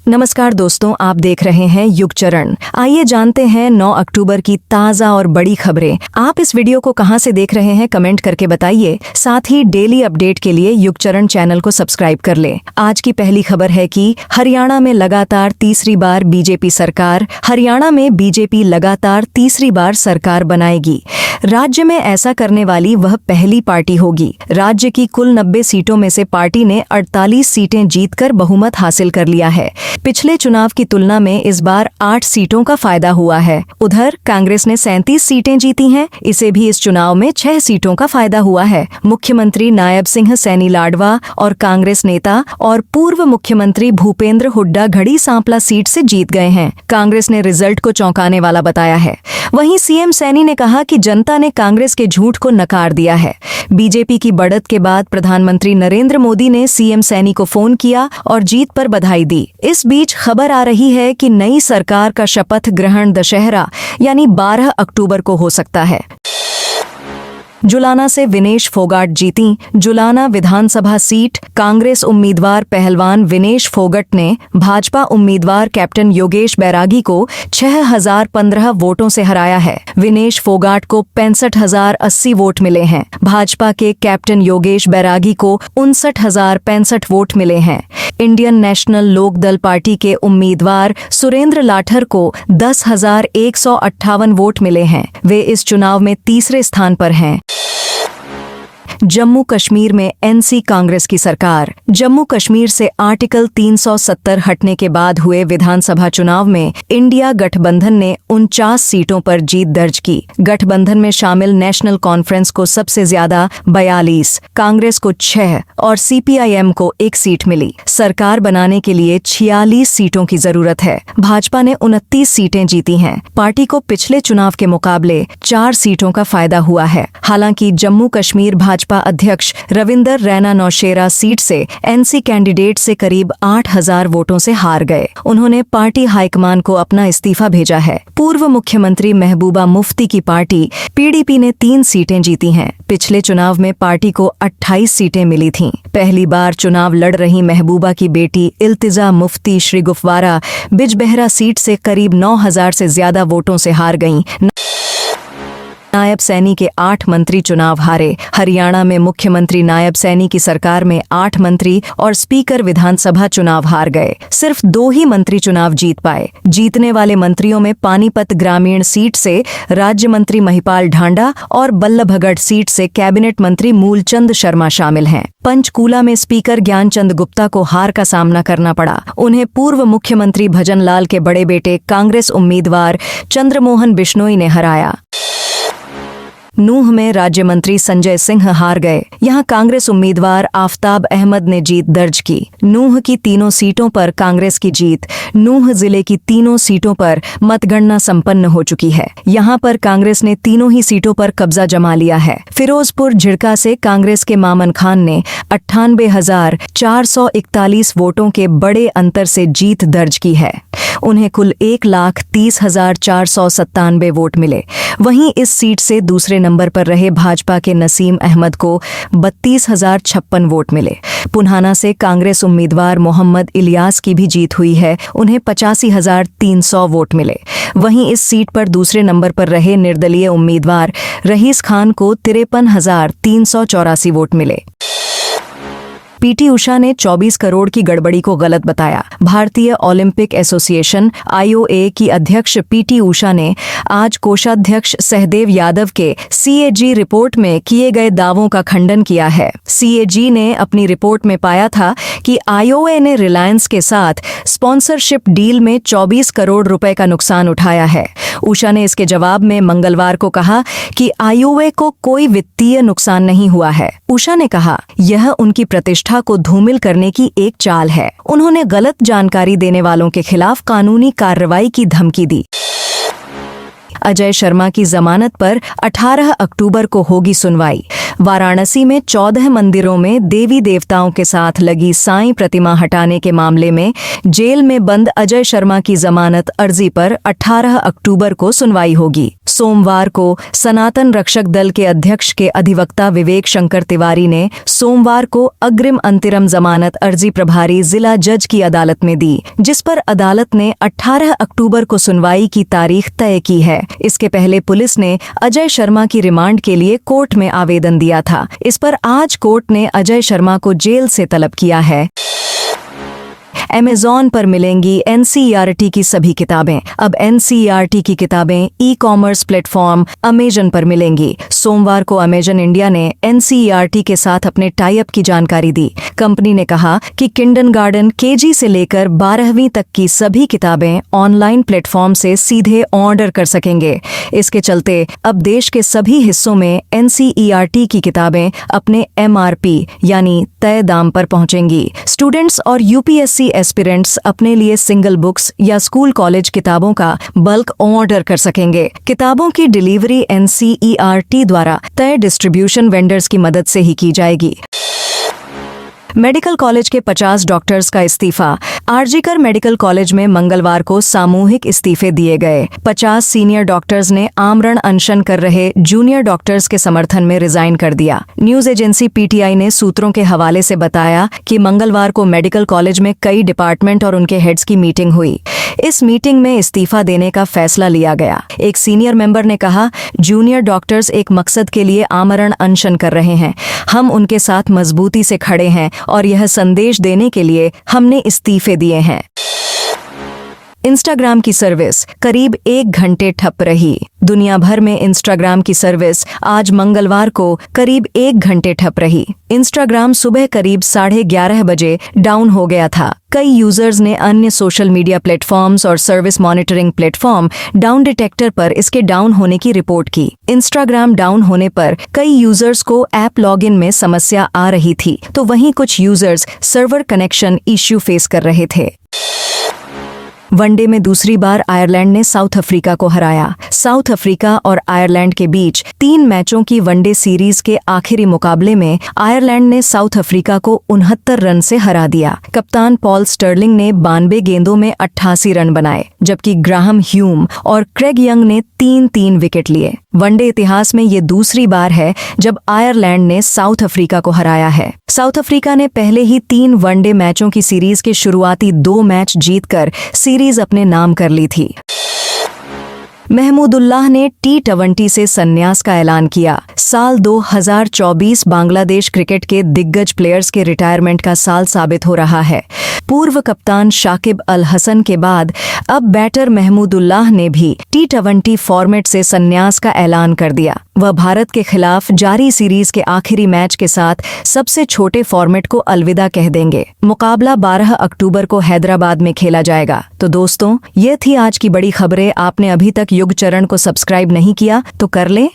नमस्कार दोस्तों, आप देख रहे हैं युग चरण। आइए जानते हैं 9 अक्टूबर की ताज़ा और बड़ी खबरें। आप इस वीडियो को कहां से देख रहे हैं कमेंट करके बताइए। साथ ही डेली अपडेट के लिए युग चरण चैनल को सब्सक्राइब कर लें। आज की पहली खबर है कि हरियाणा में लगातार तीसरी बार बीजेपी सरकार। हरियाणा में बीजेपी लगातार तीसरी बार सरकार बनाएगी। राज्य में ऐसा करने वाली वह पहली पार्टी होगी। राज्य की कुल 90 सीटों में से पार्टी ने 48 सीटें जीतकर बहुमत हासिल कर लिया है। पिछले चुनाव की तुलना में इस बार 8 सीटों का फायदा हुआ है। उधर कांग्रेस ने 37 सीटें जीती हैं। इसे भी इस चुनाव में 6 सीटों का फायदा हुआ है। मुख्यमंत्री नायब सिंह सैनी लाडवा और कांग्रेस नेता और पूर्व मुख्यमंत्री भूपेंद्र हुड्डा घड़ी सांपला सीट से जीत गए हैं। कांग्रेस ने रिजल्ट को चौंकाने वाला बताया है। वहीं सीएम सैनी ने कहा कि जनता ने कांग्रेस के झूठ को नकार दिया है। बीजेपी की बढ़त के बाद प्रधानमंत्री नरेंद्र मोदी ने सीएम सैनी को फोन किया और जीत पर बधाई दी। इस बीच खबर आ रही है कि नई सरकार का शपथ ग्रहण दशहरा यानी 12 अक्टूबर को हो सकता है। जुलाना से विनेश फोगाट जीती। जुलाना विधानसभा सीट कांग्रेस उम्मीदवार पहलवान विनेश फोगट ने भाजपा उम्मीदवार कैप्टन योगेश बैरागी को 6015 वोटों से हराया है। विनेश फोगाट को 65,080 वोट मिले हैं। भाजपा के कैप्टन योगेश बैरागी को 59,065 वोट मिले हैं। इंडियन नेशनल लोकदल पार्टी के उम्मीदवार सुरेंद्र लाठर को 10,158 वोट मिले हैं। वे इस चुनाव में तीसरे स्थान पर हैं। जम्मू कश्मीर में एनसी कांग्रेस की सरकार। जम्मू कश्मीर से आर्टिकल 370 हटने के बाद हुए विधानसभा चुनाव में इंडिया गठबंधन ने 49 सीटों पर जीत दर्ज की। गठबंधन में शामिल नेशनल कॉन्फ्रेंस को सबसे ज्यादा 42, कांग्रेस को 6 और सीपीआईएम को 1 सीट मिली। सरकार बनाने के लिए 46 सीटों की जरूरत है। भाजपा ने 29 सीटें जीती हैं। पार्टी को पिछले चुनाव के मुकाबले 4 सीटों का फायदा हुआ है। हालांकि जम्मू कश्मीर भाजपा अध्यक्ष रविंदर रैना नौशेरा सीट से एनसी कैंडिडेट से करीब 8,000 वोटों से हार गए। उन्होंने पार्टी हाईकमान को अपना इस्तीफा भेजा है। पूर्व मुख्यमंत्री महबूबा मुफ्ती की पार्टी पीडीपी ने 3 सीटें जीती हैं। पिछले चुनाव में पार्टी को 28 सीटें मिली थीं। पहली बार चुनाव लड़ रही महबूबा की बेटी इल्तिजा मुफ्ती श्रीगुफवारा बिजबेहरा सीट से करीब 9,000 से ज्यादा वोटों से हार गईं। नायब सैनी के 8 मंत्री चुनाव हारे। हरियाणा में मुख्यमंत्री नायब सैनी की सरकार में 8 मंत्री और स्पीकर विधानसभा चुनाव हार गए। सिर्फ 2 ही मंत्री चुनाव जीत पाए। जीतने वाले मंत्रियों में पानीपत ग्रामीण सीट से राज्य मंत्री महिपाल ढांडा और बल्लभगढ़ सीट से कैबिनेट मंत्री मूलचंद शर्मा शामिल हैं। पंचकूला में स्पीकर ज्ञानचंद गुप्ता को हार का सामना करना पड़ा। उन्हें पूर्व मुख्यमंत्री भजनलाल के बड़े बेटे कांग्रेस उम्मीदवार चंद्रमोहन बिश्नोई ने हराया। नूंह में राज्य मंत्री संजय सिंह हार गए। यहां कांग्रेस उम्मीदवार आफताब अहमद ने जीत दर्ज की। नूंह की 3 सीटों पर कांग्रेस की जीत। नूंह जिले की 3 सीटों पर मतगणना संपन्न हो चुकी है। यहां पर कांग्रेस ने 3 ही सीटों पर कब्जा जमा लिया है। फिरोजपुर झिड़का से कांग्रेस के मामन खान ने 98,441 वोटों के बड़े अंतर से जीत दर्ज की है। उन्हें कुल 1,30,497 वोट मिले। वहीं इस सीट से दूसरे नंबर पर रहे भाजपा के नसीम अहमद को 32,056 वोट मिले। पुन्हाना से कांग्रेस उम्मीदवार मोहम्मद इलियास की भी जीत हुई है। उन्हें 85,300 वोट मिले। वहीं इस सीट पर दूसरे नंबर पर रहे निर्दलीय उम्मीदवार रईस खान को 53,384 वोट मिले। पीटी उषा ने 24 करोड़ की गड़बड़ी को गलत बताया। भारतीय ओलंपिक एसोसिएशन आईओए की अध्यक्ष पीटी उषा ने आज कोषाध्यक्ष सहदेव यादव के सीएजी रिपोर्ट में किए गए दावों का खंडन किया है। सीएजी ने अपनी रिपोर्ट में पाया था कि आईओए ने रिलायंस के साथ स्पॉन्सरशिप डील में 24 करोड़ रुपए का नुकसान उठाया है। उषा ने इसके जवाब में मंगलवार को कहा कि आईओए को कोई वित्तीय नुकसान नहीं हुआ है। उषा ने कहा, यह उनकी प्रतिष्ठा को धूमिल करने की एक चाल है। उन्होंने गलत जानकारी देने वालों के खिलाफ कानूनी कार्रवाई की धमकी दी। अजय शर्मा की जमानत पर 18 अक्टूबर को होगी सुनवाई। वाराणसी में 14 मंदिरों में देवी देवताओं के साथ लगी साईं प्रतिमा हटाने के मामले में जेल में बंद अजय शर्मा की जमानत अर्जी पर 18 अक्टूबर को सुनवाई होगी। सोमवार को सनातन रक्षक दल के अध्यक्ष के अधिवक्ता विवेक शंकर तिवारी ने सोमवार को अग्रिम अंतरिम जमानत अर्जी प्रभारी जिला जज की अदालत में दी, जिस पर अदालत ने 18 अक्टूबर को सुनवाई की तारीख तय की है। इसके पहले पुलिस ने अजय शर्मा की रिमांड के लिए कोर्ट में आवेदन दिया था। इस पर आज कोर्ट ने अजय शर्मा को जेल से तलब किया है। अमेज़न पर मिलेंगी एनसीईआरटी की सभी किताबें। अब एनसीईआरटी की किताबें ई-कॉमर्स प्लेटफॉर्म अमेज़न पर मिलेंगी। सोमवार को अमेज़न इंडिया ने एनसीईआरटी के साथ अपने टाई अप की जानकारी दी। कंपनी ने कहा कि किंडरगार्टन केजी से लेकर 12वीं तक की सभी किताबें ऑनलाइन प्लेटफॉर्म से सीधे ऑर्डर कर सकेंगे। इसके चलते अब देश के सभी हिस्सों में एनसीईआरटी की किताबें अपने एमआरपी यानी तय दाम पर पहुंचेंगी। स्टूडेंट्स और यूपीएससी एस्पिरेंट्स अपने लिए सिंगल बुक्स या स्कूल कॉलेज किताबों का बल्क ऑर्डर कर सकेंगे। किताबों की डिलीवरी एनसीईआरटी द्वारा तय डिस्ट्रीब्यूशन वेंडर्स की मदद से ही की जाएगी। मेडिकल कॉलेज के 50 डॉक्टर्स का इस्तीफा। आरजीकर मेडिकल कॉलेज में मंगलवार को सामूहिक इस्तीफे दिए गए। 50 सीनियर डॉक्टर्स ने आमरण अनशन कर रहे जूनियर डॉक्टर्स के समर्थन में रिजाइन कर दिया। न्यूज एजेंसी पीटीआई ने सूत्रों के हवाले से बताया कि मंगलवार को मेडिकल कॉलेज में कई डिपार्टमेंट और उनके हेड्स की मीटिंग हुई। इस मीटिंग में इस्तीफा देने का फैसला लिया गया। एक सीनियर मेंबर ने कहा, जूनियर डॉक्टर्स एक मकसद के लिए आमरण अनशन कर रहे हैं। हम उनके साथ मजबूती से खड़े हैं और यह संदेश देने के लिए हमने इस्तीफे दिए हैं। इंस्टाग्राम की सर्विस करीब 1 घंटे ठप रही। दुनिया भर में इंस्टाग्राम की सर्विस आज मंगलवार को करीब 1 घंटे ठप रही। इंस्टाग्राम सुबह करीब 11:30 बजे डाउन हो गया था। कई यूजर्स ने अन्य सोशल मीडिया प्लेटफॉर्म्स और service monitoring platform down detector पर इसके डाउन होने की रिपोर्ट की। इंस्टाग्राम डाउन होने पर कई यूजर्स को ऐप लॉगिन में समस्या आ रही थी, तो वहीं कुछ users server connection issue face कर रहे थे। वनडे में दूसरी बार आयरलैंड ने साउथ अफ्रीका को हराया। साउथ अफ्रीका और आयरलैंड के बीच 3 मैचों की वनडे सीरीज के आखिरी मुकाबले में आयरलैंड ने साउथ अफ्रीका को 69 रन से हरा दिया। कप्तान पॉल स्टर्लिंग ने 92 गेंदों में 88 रन बनाए, जबकि ग्राहम ह्यूम और क्रेग यंग ने 3-3 विकेट लिए। वनडे इतिहास में ये दूसरी बार है जब आयरलैंड ने साउथ अफ्रीका को हराया है। साउथ अफ्रीका ने पहले ही 3 वनडे मैचों की सीरीज के शुरुआती 2 मैच जीतकर सीरीज अपने नाम कर ली थी। महमूदुल्लाह ने T20 से संन्यास का ऐलान किया। साल 2024 बांग्लादेश क्रिकेट के दिग्गज प्लेयर्स के रिटायरमेंट का साल साबित हो रहा है। पूर्व कप्तान शाकिब अल हसन के बाद अब बैटर महमूदुल्लाह ने भी T20 फॉर्मेट से संन्यास का ऐलान कर दिया। वह भारत के खिलाफ जारी सीरीज के आखिरी मैच के साथ सबसे छोटे फॉर्मेट को अलविदा कह देंगे। मुकाबला 12 अक्टूबर को हैदराबाद में खेला जाएगा। तो दोस्तों, ये थी आज की बड़ी खबरें। आपने अभी तक युग चरण को सब्सक्राइब नहीं किया तो कर लें।